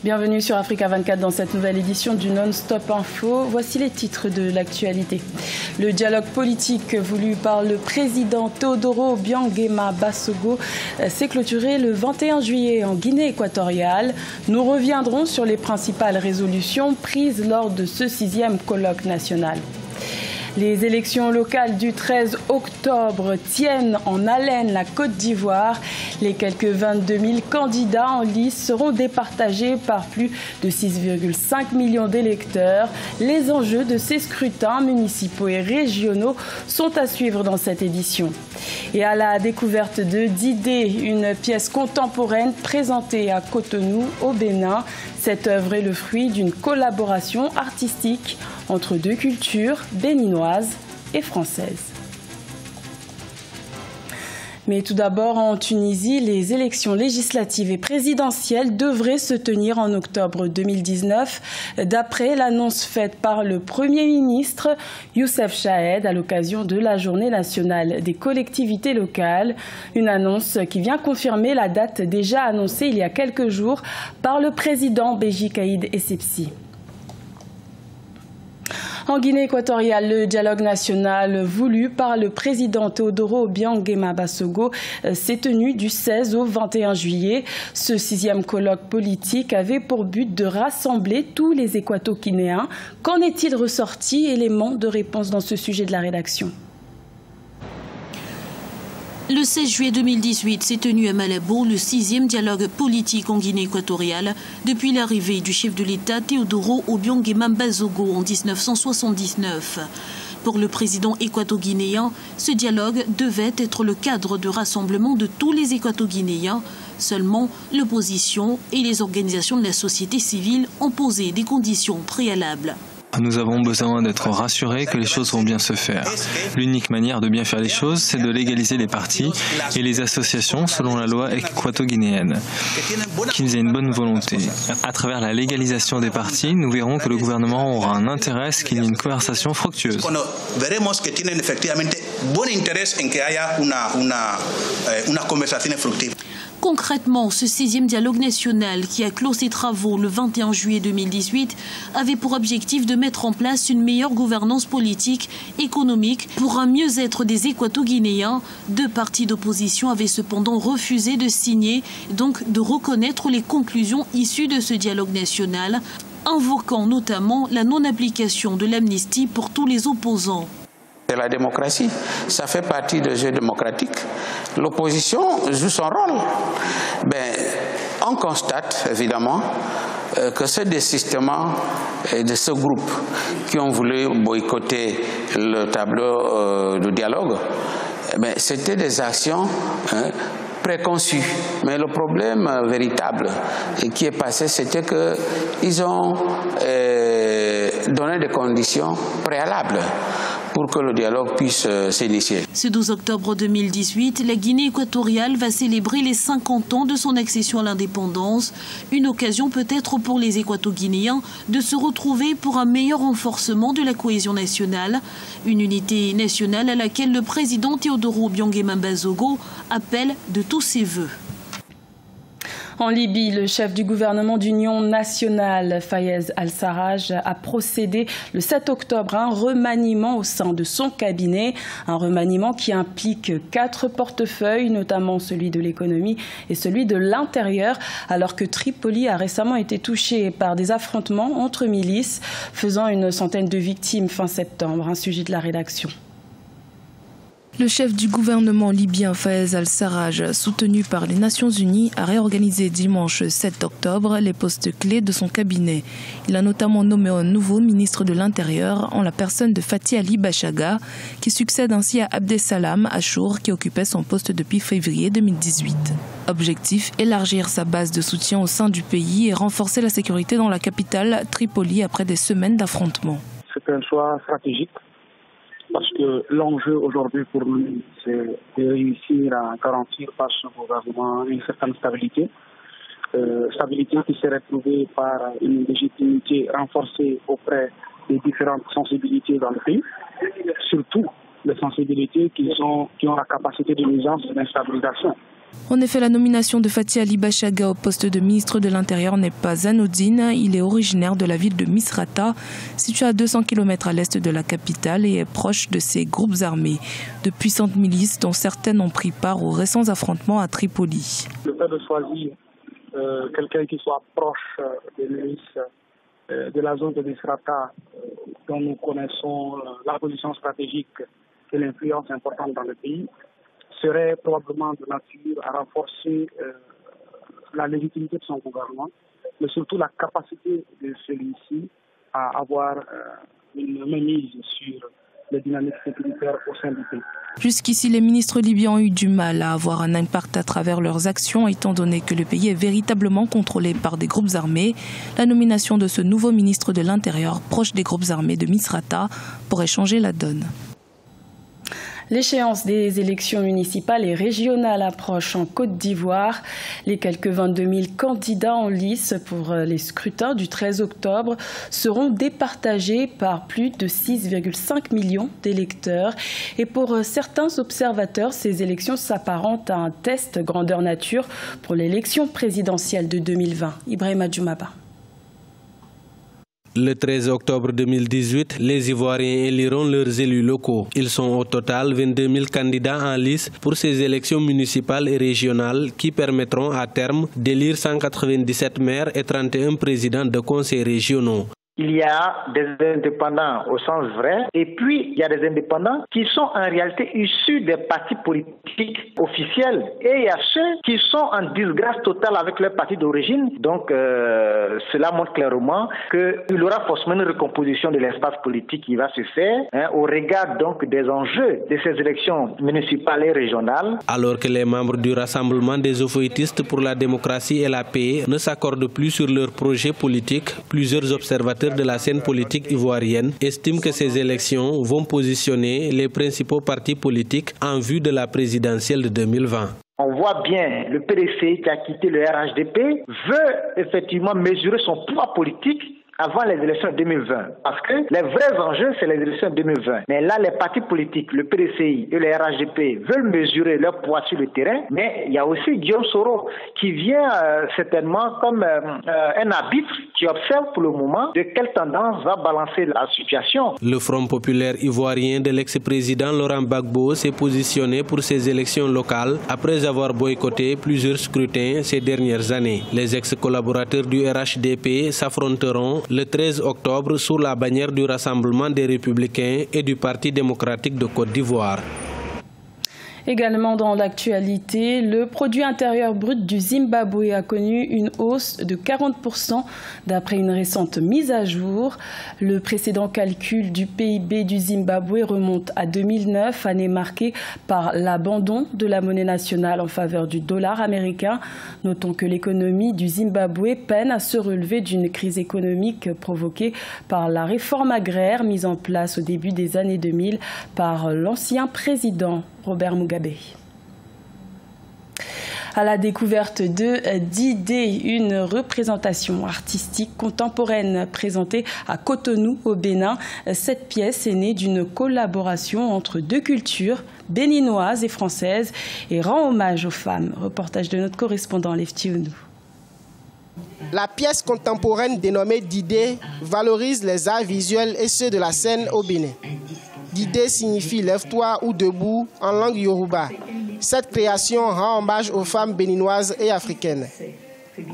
Bienvenue sur Africa 24 dans cette nouvelle édition du Non-Stop Info. Voici les titres de l'actualité. Le dialogue politique voulu par le président Teodoro Obiang-Nguema Basogo s'est clôturé le 21 juillet en Guinée équatoriale. Nous reviendrons sur les principales résolutions prises lors de ce 6e colloque national. Les élections locales du 13 octobre tiennent en haleine la Côte d'Ivoire. Les quelques 22 000 candidats en lice seront départagés par plus de 6,5 millions d'électeurs. Les enjeux de ces scrutins municipaux et régionaux sont à suivre dans cette édition. Et à la découverte de Didé, une pièce contemporaine présentée à Cotonou, au Bénin. Cette œuvre est le fruit d'une collaboration artistique entre deux cultures, béninoises et françaises. Mais tout d'abord, en Tunisie, les élections législatives et présidentielles devraient se tenir en octobre 2019, d'après l'annonce faite par le Premier ministre Youssef Chahed à l'occasion de la Journée nationale des collectivités locales. Une annonce qui vient confirmer la date déjà annoncée il y a quelques jours par le président Béji Caïd Essebsi. En Guinée équatoriale, le dialogue national voulu par le président Teodoro Obiang-Nguema Basogo s'est tenu du 16 au 21 juillet. Ce 6e colloque politique avait pour but de rassembler tous les Équato-Guinéens. Qu'en est-il ressorti? Élément de réponse dans ce sujet de la rédaction. Le 16 juillet 2018 s'est tenu à Malabo le 6e dialogue politique en Guinée équatoriale depuis l'arrivée du chef de l'État Teodoro Obiang-Nguema Basogo en 1979. Pour le président équato-guinéen, ce dialogue devait être le cadre de rassemblement de tous les Équato-Guinéens. Seulement, l'opposition et les organisations de la société civile ont posé des conditions préalables. Nous avons besoin d'être rassurés que les choses vont bien se faire. L'unique manière de bien faire les choses, c'est de légaliser les partis et les associations selon la loi équato-guinéenne. Qu'ils aient une bonne volonté. À travers la légalisation des partis, nous verrons que le gouvernement aura un intérêt à ce qu'il y ait une conversation fructueuse. Concrètement, ce 6e dialogue national qui a clos ses travaux le 21 juillet 2018 avait pour objectif de mettre en place une meilleure gouvernance politique, économique pour un mieux-être des Équato-Guinéens. Deux partis d'opposition avaient cependant refusé de signer, donc de reconnaître les conclusions issues de ce dialogue national, invoquant notamment la non-application de l'amnistie pour tous les opposants. C'est la démocratie, ça fait partie du jeu démocratique. L'opposition joue son rôle. On constate évidemment que ce désistement de ce groupe qui ont voulu boycotter le tableau de dialogue, c'était des actions préconçues. Mais le problème véritable qui est passé, c'était qu'ils ont donné des conditions préalables pour que le dialogue puisse s'initier. Ce 12 octobre 2018, la Guinée équatoriale va célébrer les 50 ans de son accession à l'indépendance. Une occasion peut-être pour les Équato-Guinéens de se retrouver pour un meilleur renforcement de la cohésion nationale. Une unité nationale à laquelle le président Teodoro Obiang-Nguema Basogo appelle de tous ses vœux. En Libye, le chef du gouvernement d'union nationale, Fayez al-Sarraj, a procédé le 7 octobre à un remaniement au sein de son cabinet. Un remaniement qui implique 4 portefeuilles, notamment celui de l'économie et celui de l'intérieur, alors que Tripoli a récemment été touché par des affrontements entre milices, faisant une centaine de victimes fin septembre. Un sujet de la rédaction. Le chef du gouvernement libyen Fayez al-Sarraj, soutenu par les Nations Unies, a réorganisé dimanche 7 octobre les postes clés de son cabinet. Il a notamment nommé un nouveau ministre de l'Intérieur en la personne de Fathi Ali Bachaga, qui succède ainsi à Abdesalam Achour, qui occupait son poste depuis février 2018. Objectif, élargir sa base de soutien au sein du pays et renforcer la sécurité dans la capitale, Tripoli, après des semaines d'affrontements. C'est un choix stratégique. Parce que l'enjeu aujourd'hui pour nous, c'est de réussir à garantir par ce gouvernement une certaine stabilité. Stabilité qui serait trouvée par une légitimité renforcée auprès des différentes sensibilités dans le pays. Surtout les sensibilités qui ont la capacité de nuisance et d'instabilisation. En effet, la nomination de Fathi Ali Bachaga au poste de ministre de l'Intérieur n'est pas anodine. Il est originaire de la ville de Misrata, située à 200 km à l'est de la capitale et est proche de ces groupes armés. De puissantes milices dont certaines ont pris part aux récents affrontements à Tripoli. Le fait de choisir quelqu'un qui soit proche des milices de la zone de Misrata, dont nous connaissons la position stratégique et l'influence importante dans le pays, serait probablement de nature à renforcer la légitimité de son gouvernement, mais surtout la capacité de celui-ci à avoir une mainmise sur les dynamiques sécuritaires au sein du pays. Jusqu'ici, les ministres libyens ont eu du mal à avoir un impact à travers leurs actions, étant donné que le pays est véritablement contrôlé par des groupes armés. La nomination de ce nouveau ministre de l'Intérieur, proche des groupes armés de Misrata, pourrait changer la donne. L'échéance des élections municipales et régionales approche en Côte d'Ivoire. Les quelques 22 000 candidats en lice pour les scrutins du 13 octobre seront départagés par plus de 6,5 millions d'électeurs. Et pour certains observateurs, ces élections s'apparentent à un test grandeur nature pour l'élection présidentielle de 2020. Ibrahima Djoumaba. Le 13 octobre 2018, les Ivoiriens éliront leurs élus locaux. Ils sont au total 22 000 candidats en lice pour ces élections municipales et régionales qui permettront à terme d'élire 197 maires et 31 présidents de conseils régionaux. Il y a des indépendants au sens vrai, et puis il y a des indépendants qui sont en réalité issus des partis politiques officiels, et il y a ceux qui sont en disgrâce totale avec leur parti d'origine. Donc cela montre clairement qu'il y aura forcément une recomposition de l'espace politique qui va se faire au regard donc des enjeux de ces élections municipales et régionales. Alors que les membres du Rassemblement des Ophoïtistes pour la démocratie et la paix ne s'accordent plus sur leur projet politique, plusieurs observateurs de la scène politique ivoirienne estiment que ces élections vont positionner les principaux partis politiques en vue de la présidentielle de 2020. On voit bien le PDC qui a quitté le RHDP veut effectivement mesurer son poids politique avant les élections 2020. Parce que les vrais enjeux, c'est les élections 2020. Mais là, les partis politiques, le PDCI et le RHDP veulent mesurer leur poids sur le terrain. Mais il y a aussi Guillaume Soro qui vient certainement comme un arbitre qui observe pour le moment de quelle tendance va balancer la situation. Le Front populaire ivoirien de l'ex-président Laurent Gbagbo s'est positionné pour ces élections locales après avoir boycotté plusieurs scrutins ces dernières années. Les ex-collaborateurs du RHDP s'affronteront le 13 octobre sous la bannière du Rassemblement des Républicains et du Parti démocratique de Côte d'Ivoire. Également dans l'actualité, le produit intérieur brut du Zimbabwe a connu une hausse de 40% d'après une récente mise à jour. Le précédent calcul du PIB du Zimbabwe remonte à 2009, année marquée par l'abandon de la monnaie nationale en faveur du dollar américain. Notons que l'économie du Zimbabwe peine à se relever d'une crise économique provoquée par la réforme agraire mise en place au début des années 2000 par l'ancien président Robert Mugabe. À la découverte d'idées, une représentation artistique contemporaine présentée à Cotonou au Bénin. Cette pièce est née d'une collaboration entre deux cultures, béninoises et françaises, et rend hommage aux femmes. Reportage de notre correspondant Lefty Ounou. La pièce contemporaine dénommée Didé valorise les arts visuels et ceux de la scène au Bénin. Didé signifie « lève-toi » ou « debout » en langue yoruba. Cette création rend hommage aux femmes béninoises et africaines.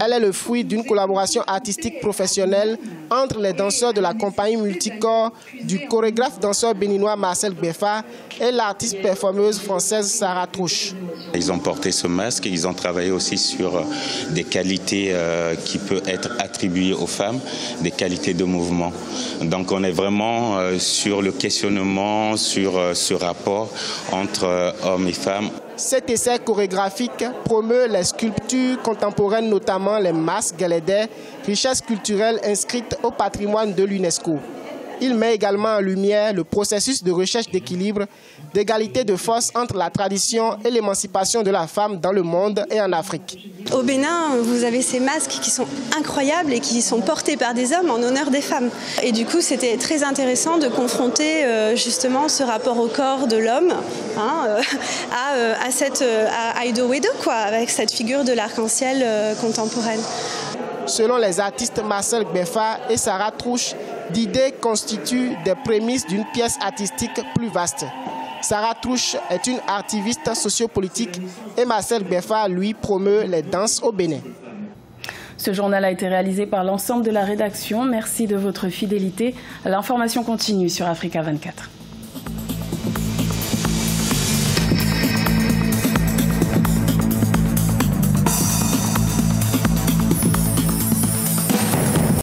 Elle est le fruit d'une collaboration artistique professionnelle entre les danseurs de la compagnie multicorps du chorégraphe danseur béninois Marcel Befa et l'artiste performeuse française Sarah Trouche. Ils ont porté ce masque et ils ont travaillé aussi sur des qualités qui peuvent être attribuées aux femmes, des qualités de mouvement. Donc on est vraiment sur le questionnement, sur ce rapport entre hommes et femmes. Cet essai chorégraphique promeut les sculptures contemporaines, notamment les masques galédais, richesse culturelle inscrite au patrimoine de l'UNESCO. Il met également en lumière le processus de recherche d'équilibre, d'égalité de force entre la tradition et l'émancipation de la femme dans le monde et en Afrique. Au Bénin, vous avez ces masques qui sont incroyables et qui sont portés par des hommes en honneur des femmes. Et du coup, c'était très intéressant de confronter justement ce rapport au corps de l'homme à Ido Wedo, avec cette figure de l'arc-en-ciel contemporaine. Selon les artistes Marcel Gbefa et Sarah Trouche, Didé constitue des prémices d'une pièce artistique plus vaste. Sarah Trouche est une activiste sociopolitique et Marcel Gbefa, lui, promeut les danses au Bénin. Ce journal a été réalisé par l'ensemble de la rédaction. Merci de votre fidélité. L'information continue sur Africa 24.